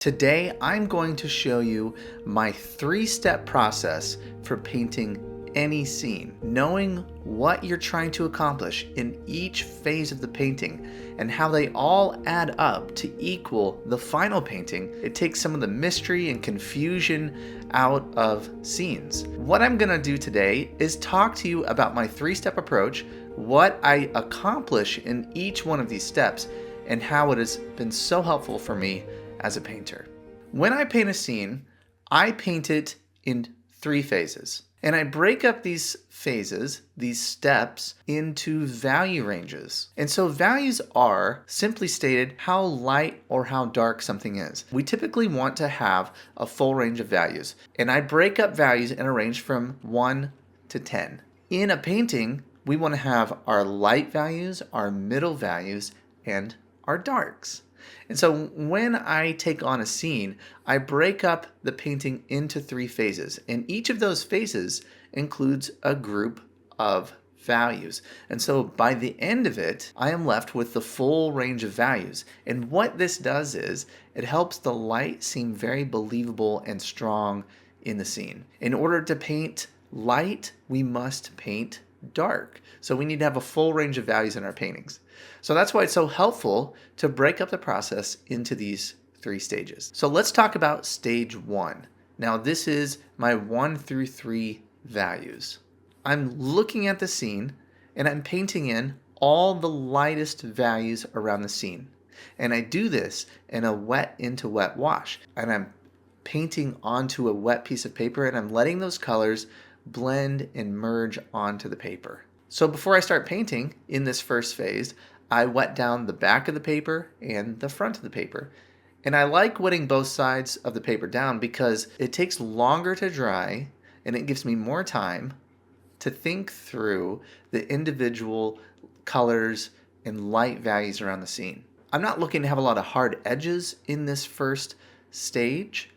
Today, I'm going to show you my 3-step process for painting any scene. Knowing what you're trying to accomplish in each phase of the painting and how they all add up to equal the final painting, it takes some of the mystery and confusion out of scenes. What I'm gonna do today is talk to you about my 3-step approach, what I accomplish in each one of these steps, and how it has been so helpful for me as a painter. When I paint a scene, I paint it in 3 phases. And I break up these phases, these steps, into value ranges. And so values are, simply stated, how light or how dark something is. We typically want to have a full range of values. And I break up values in a range from 1 to 10. In a painting, we want to have our light values, our middle values, and our darks. And so when I take on a scene, I break up the painting into 3 phases, and each of those phases includes a group of values. And so by the end of it, I am left with the full range of values. And what this does is it helps the light seem very believable and strong in the scene. In order to paint light, we must paint dark. So we need to have a full range of values in our paintings. So that's why it's so helpful to break up the process into these 3 stages. So let's talk about stage 1. Now this is my 1 through 3 values. I'm looking at the scene and I'm painting in all the lightest values around the scene. And I do this in a wet into wet wash. And I'm painting onto a wet piece of paper and I'm letting those colors blend and merge onto the paper. So before I start painting in this first phase, I wet down the back of the paper and the front of the paper. And I like wetting both sides of the paper down because it takes longer to dry and it gives me more time to think through the individual colors and light values around the scene. I'm not looking to have a lot of hard edges in this first stage,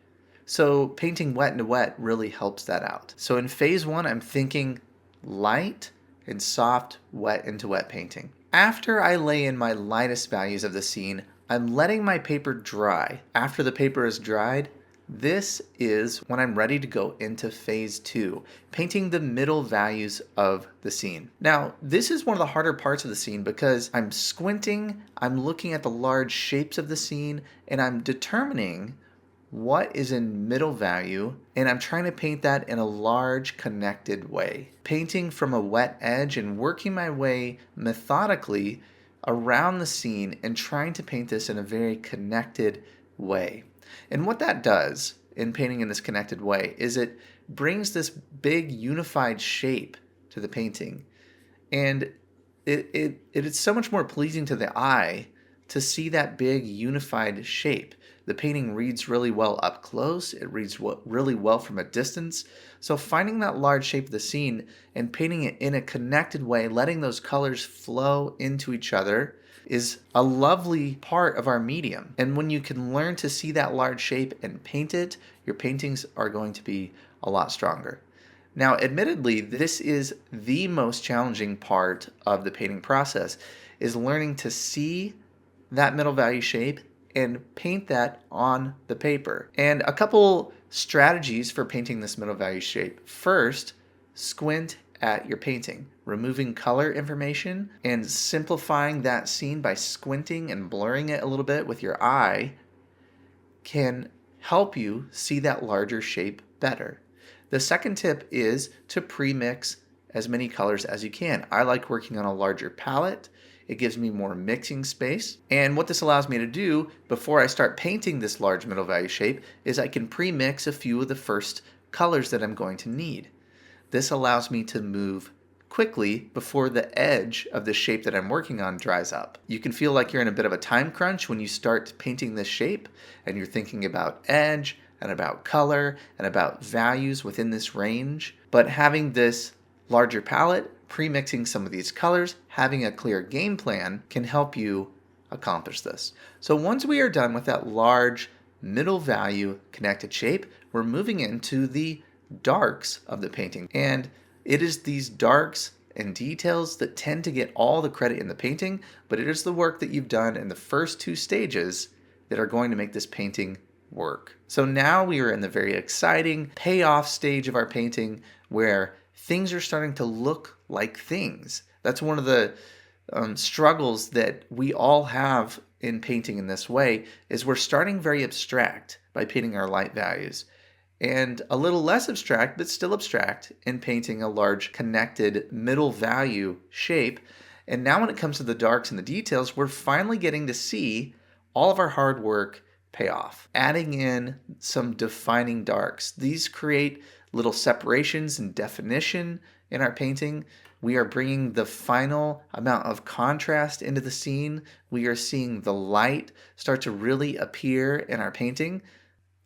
so painting wet into wet really helps that out. So in phase 1, I'm thinking light and soft wet into wet painting. After I lay in my lightest values of the scene, I'm letting my paper dry. After the paper is dried, this is when I'm ready to go into phase 2, painting the middle values of the scene. Now, this is one of the harder parts of the scene because I'm squinting, I'm looking at the large shapes of the scene, and I'm determining what is in middle value, and I'm trying to paint that in a large connected way. Painting from a wet edge and working my way methodically around the scene and trying to paint this in a very connected way. And what that does in painting in this connected way is it brings this big unified shape to the painting. And it is so much more pleasing to the eye to see that big unified shape. The painting reads really well up close, it reads really well from a distance. So finding that large shape of the scene and painting it in a connected way, letting those colors flow into each other, is a lovely part of our medium. And when you can learn to see that large shape and paint it, your paintings are going to be a lot stronger. Now, admittedly, this is the most challenging part of the painting process, is learning to see that middle value shape and paint that on the paper. And a couple strategies for painting this middle value shape. First, squint at your painting. Removing color information and simplifying that scene by squinting and blurring it a little bit with your eye can help you see that larger shape better. The second tip is to pre-mix as many colors as you can. I like working on a larger palette. It gives me more mixing space. And what this allows me to do before I start painting this large middle value shape is I can pre-mix a few of the first colors that I'm going to need. This allows me to move quickly before the edge of the shape that I'm working on dries up. You can feel like you're in a bit of a time crunch when you start painting this shape and you're thinking about edge and about color and about values within this range. But having this larger palette, pre-mixing some of these colors, having a clear game plan can help you accomplish this. So once we are done with that large middle value connected shape, we're moving into the darks of the painting. And it is these darks and details that tend to get all the credit in the painting, but it is the work that you've done in the first 2 stages that are going to make this painting work. So now we are in the very exciting payoff stage of our painting where things are starting to look like things. That's one of the struggles that we all have in painting in this way, is we're starting very abstract by painting our light values, and a little less abstract, but still abstract, in painting a large connected middle value shape. And now when it comes to the darks and the details, we're finally getting to see all of our hard work pay off. Adding in some defining darks. These create little separations and definition in our painting. We are bringing the final amount of contrast into the scene. We are seeing the light start to really appear in our painting.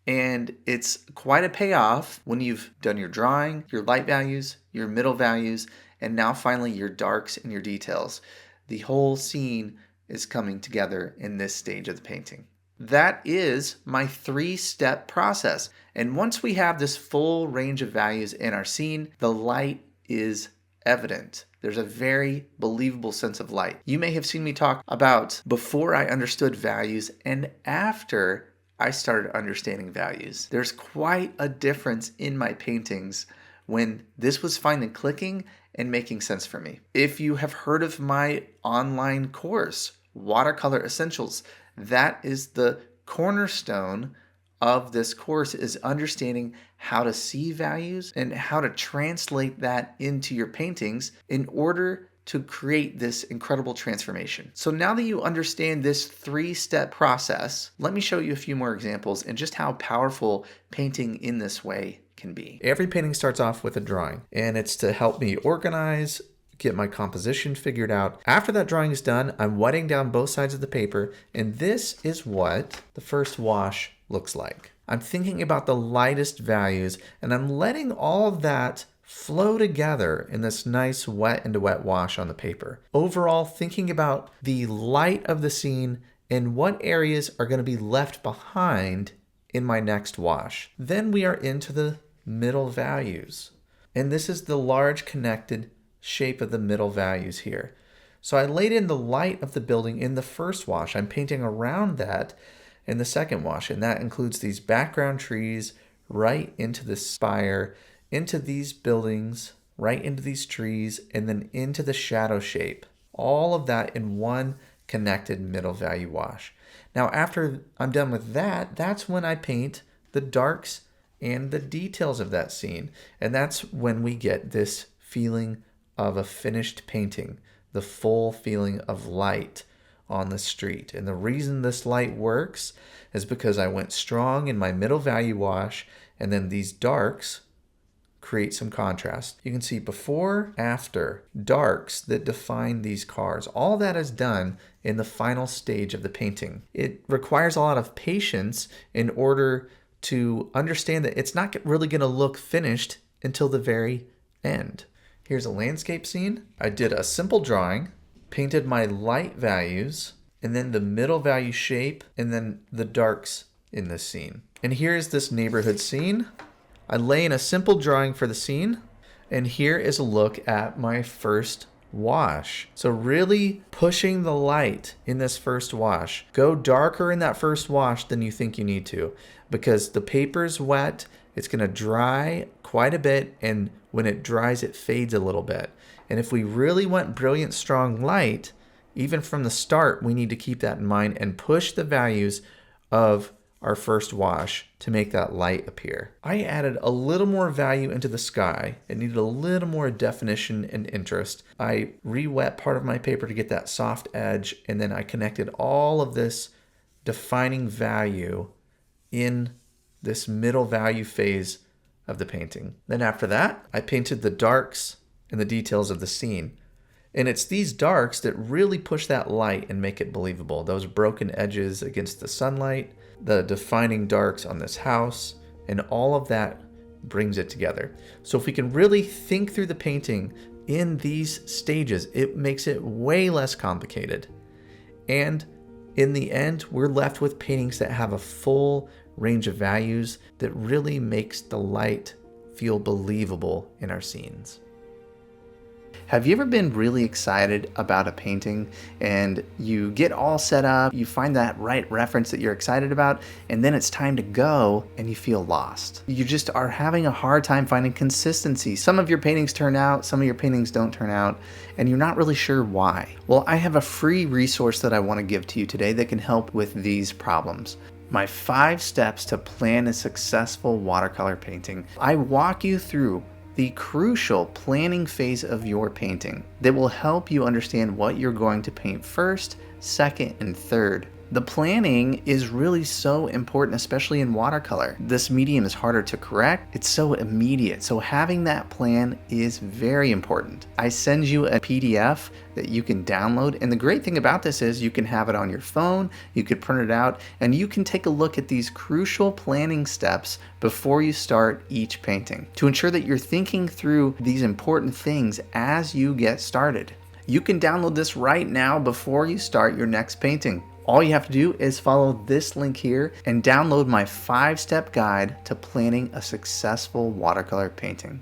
And it's quite a payoff when you've done your drawing, your light values, your middle values, and now finally your darks and your details. The whole scene is coming together in this stage of the painting. That is my 3-step process. And once we have this full range of values in our scene, the light is evident. There's a very believable sense of light. You may have seen me talk about before I understood values and after I started understanding values. There's quite a difference in my paintings when this was finally clicking and making sense for me. If you have heard of my online course, Watercolor Essentials, that is the cornerstone of this course, is understanding how to see values and how to translate that into your paintings in order to create this incredible transformation. So now that you understand this 3-step process, let me show you a few more examples and just how powerful painting in this way can be. Every painting starts off with a drawing, and it's to help me organize, get my composition figured out. After that drawing is done, I'm wetting down both sides of the paper, and this is what the first wash looks like. I'm thinking about the lightest values, and I'm letting all of that flow together in this nice wet into wet wash on the paper. Overall, thinking about the light of the scene and what areas are going to be left behind in my next wash. Then we are into the middle values. And this is the large connected shape of the middle values here. So I laid in the light of the building in the first wash. I'm painting around that in the second wash, and that includes these background trees right into the spire, into these buildings, right into these trees, and then into the shadow shape. All of that in one connected middle value wash. Now after I'm done with that, that's when I paint the darks and the details of that scene. And that's when we get this feeling of a finished painting, the full feeling of light on the street. And the reason this light works is because I went strong in my middle value wash, and then these darks create some contrast. You can see before, after, darks that define these cars. All that is done in the final stage of the painting. It requires a lot of patience in order to understand that it's not really going to look finished until the very end. Here's a landscape scene. I did a simple drawing, painted my light values, and then the middle value shape, and then the darks in this scene. And here's this neighborhood scene. I lay in a simple drawing for the scene, and here is a look at my first wash. So really pushing the light in this first wash. Go darker in that first wash than you think you need to, because the paper's wet, it's going to dry quite a bit, and when it dries, it fades a little bit. And if we really want brilliant, strong light, even from the start, we need to keep that in mind and push the values of our first wash to make that light appear. I added a little more value into the sky. It needed a little more definition and interest. I re-wet part of my paper to get that soft edge, and then I connected all of this defining value in this middle value phase of the painting. Then after that, I painted the darks and the details of the scene. And it's these darks that really push that light and make it believable. Those broken edges against the sunlight, the defining darks on this house, and all of that brings it together. So if we can really think through the painting in these stages, it makes it way less complicated. And in the end, we're left with paintings that have a full range of values that really makes the light feel believable in our scenes. Have you ever been really excited about a painting and you get all set up, you find that right reference that you're excited about, and then it's time to go and you feel lost? You just are having a hard time finding consistency. Some of your paintings turn out, some of your paintings don't turn out, and you're not really sure why. Well, I have a free resource that I want to give to you today that can help with these problems. My 5 steps to plan a successful watercolor painting. I walk you through the crucial planning phase of your painting that will help you understand what you're going to paint first, second, and third. The planning is really so important, especially in watercolor. This medium is harder to correct. It's so immediate. So having that plan is very important. I send you a PDF that you can download. And the great thing about this is you can have it on your phone, you could print it out, and you can take a look at these crucial planning steps before you start each painting to ensure that you're thinking through these important things as you get started. You can download this right now before you start your next painting. All you have to do is follow this link here and download my 5-step guide to planning a successful watercolor painting.